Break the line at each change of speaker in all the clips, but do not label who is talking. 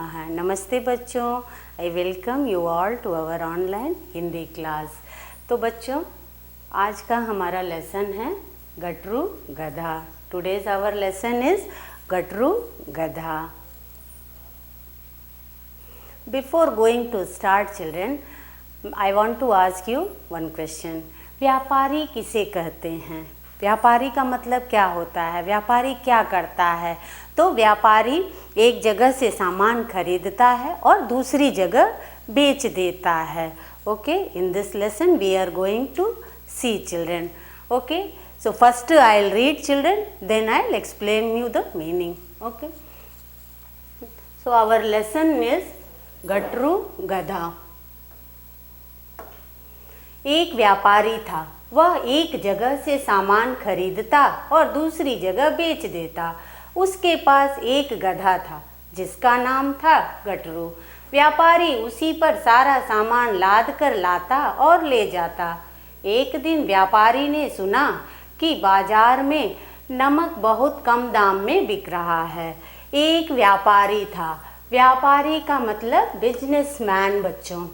है। नमस्ते बच्चों, I welcome you all to our online Hindi class. तो बच्चों, आज का हमारा लेसन है गटरू गधा। Today's our lesson is Gatru गधा। Before going to start children, I want to ask you one question. व्यापारी किसे कहते हैं? व्यापारी का मतलब क्या होता है? व्यापारी क्या करता है? तो व्यापारी एक जगह से सामान खरीदता है और दूसरी जगह बेच देता है। Okay, in this lesson we are going to see children. Okay, so first I'll read children, then I'll explain you the meaning. Okay, so our lesson is गटरू गधा। एक व्यापारी था, वह एक जगह से सामान खरीदता और दूसरी जगह बेच देता। उसके पास एक गधा था जिसका नाम था गटरू। व्यापारी उसी पर सारा सामान लाद कर लाता और ले जाता। एक दिन व्यापारी ने सुना कि बाजार में नमक बहुत कम दाम में बिक रहा है। एक व्यापारी था। व्यापारी का मतलब बिजनेसमैन बच्चों।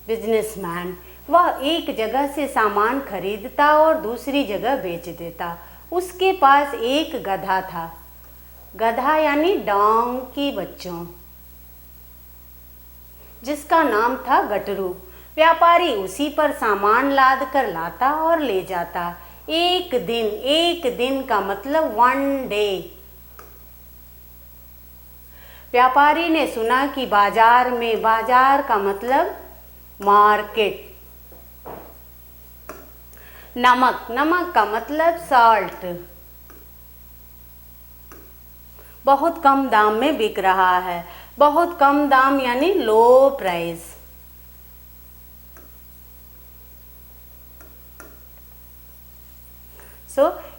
बिजनेसमैन, वह एक जगह से सामान खरीदता और दूसरी जगह बेच देता। उसके पास एक गधा था। गधा यानी डोंकी बच्चों, जिसका नाम था गटरू। व्यापारी उसी पर सामान लाद कर लाता और ले जाता। एक दिन का मतलब वन डे। व्यापारी ने सुना कि बाजार का मतलब मार्केट। नमक का मतलब सॉल्ट, बहुत कम दाम में बिक रहा है। बहुत कम दाम यानी लो प्राइस।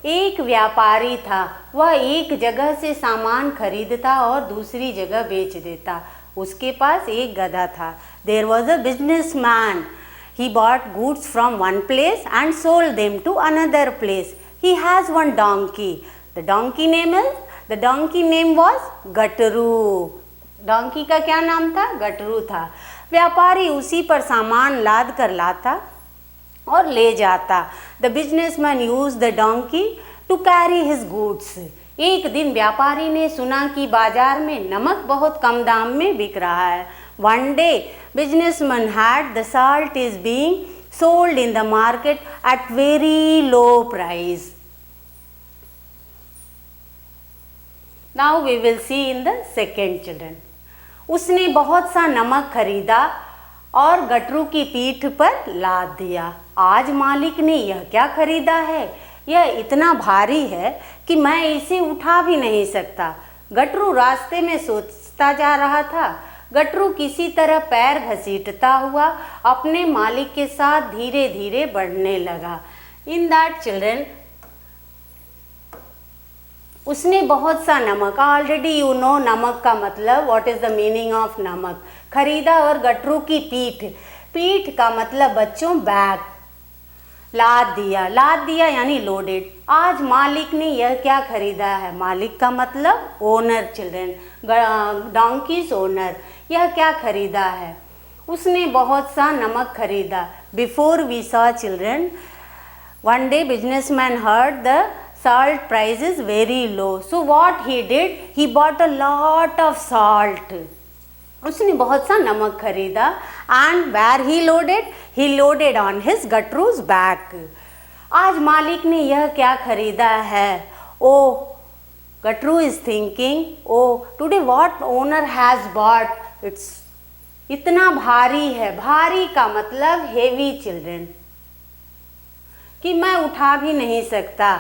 एक व्यापारी था, वह एक जगह से सामान खरीदता और दूसरी जगह बेच देता। उसके पास एक गधा था। There was a businessman. He bought goods from one place and sold them to another place. He has one donkey. The donkey name was Gatru. Donkey का क्या नाम था? गटरू था। व्यापारी उसी पर सामान लाद कर लाता और ले जाता। The businessman used the donkey to carry his goods. एक दिन व्यापारी ने सुना कि बाजार में नमक बहुत कम दाम में बिक रहा है। One day businessman had the salt is being sold in the market at very low price. Now we will see in the second children. उसने बहुत सा नमक खरीदा और गटरू की पीठ पर लाद दिया। आज मालिक ने यह क्या खरीदा है? यह इतना भारी है कि मैं इसे उठा भी नहीं सकता। गटरू रास्ते में सोचता जा रहा था। गटरू किसी तरह पैर घसीटता हुआ अपने मालिक के साथ धीरे धीरे बढ़ने लगा। इन दैट चिल्ड्रन, उसने बहुत सा नमक, ऑलरेडी यू नो नमक का मतलब, what is the meaning of नमक, खरीदा। और गटरू की पीठ का मतलब बच्चों बैग, लाद दिया यानी लोडेड। आज मालिक ने यह क्या खरीदा है? मालिक का मतलब ओनर चिल्ड्रन, डोंकीज ओनर। यह क्या खरीदा है? उसने बहुत सा नमक खरीदा। Before we saw children, one day businessman heard the salt price is very low. So what he did? He bought a lot of salt. उसने बहुत सा नमक खरीदा। And where he loaded? He loaded on his गटरू's back. आज मालिक ने यह क्या खरीदा है? Oh, गटरू is thinking, oh, today what owner has bought? It's इतना भारी है। भारी का मतलब heavy children, कि मैं उठा भी नहीं सकता।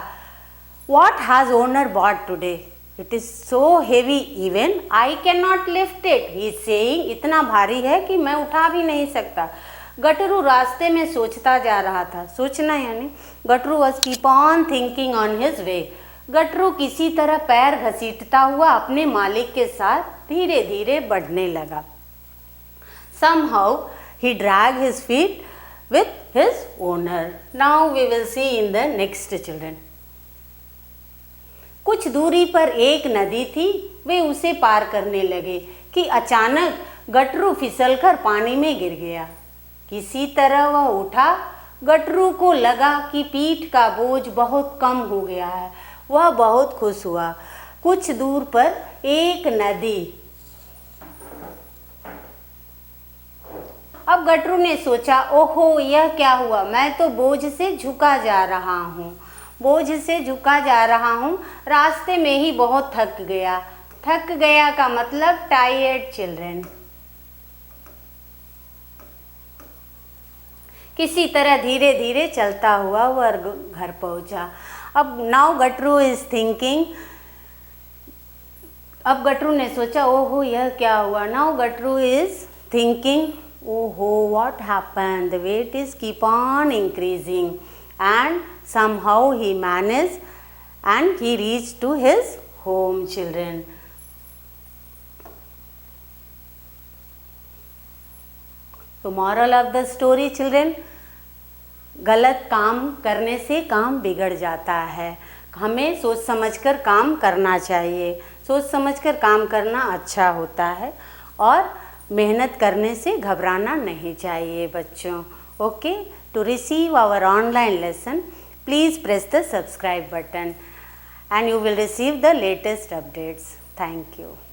What has owner bought today? It is so heavy, even I cannot lift it. He is saying, इतना भारी है कि मैं उठा भी नहीं सकता। गटरू रास्ते में सोचता जा रहा था। सोचना यानी गटरू was keep on thinking on his way. गटरू किसी तरह पैर घसीटता हुआ अपने मालिक के साथ धीरे धीरे बढ़ने लगा। Somehow he dragged his feet with his owner. Now we will see in the next children. कुछ दूरी पर एक नदी थी, वे उसे पार करने लगे कि अचानक गटरू फिसलकर पानी में गिर गया। किसी तरह वह उठा। गटरू को लगा कि पीठ का बोझ बहुत कम हो गया है। वह बहुत खुश हुआ। कुछ दूर पर एक नदी। अब गटरू ने सोचा, ओहो यह क्या हुआ, मैं तो बोझ से झुका जा रहा हूँ, बोझ से झुका जा रहा हूँ, रास्ते में ही बहुत थक गया। थक गया का मतलब टायर्ड चिल्ड्रन। किसी तरह धीरे धीरे चलता हुआ वह घर पहुंचा। अब नाउ गटरू इज थिंकिंग, अब गटरू ने सोचा, ओहो यह क्या हुआ। नाउ गटरू इज थिंकिंग, ओहो what happened, the weight is keep on increasing, and somehow he managed and he reached to his home, children. तो moral of the story, children, गलत काम करने से काम बिगड़ जाता है। हमें सोच समझकर काम करना चाहिए। सोच समझकर काम करना अच्छा होता है और मेहनत करने से घबराना नहीं चाहिए बच्चों। Okay, to receive our online lesson please press the subscribe button and you will receive the latest updates. Thank you.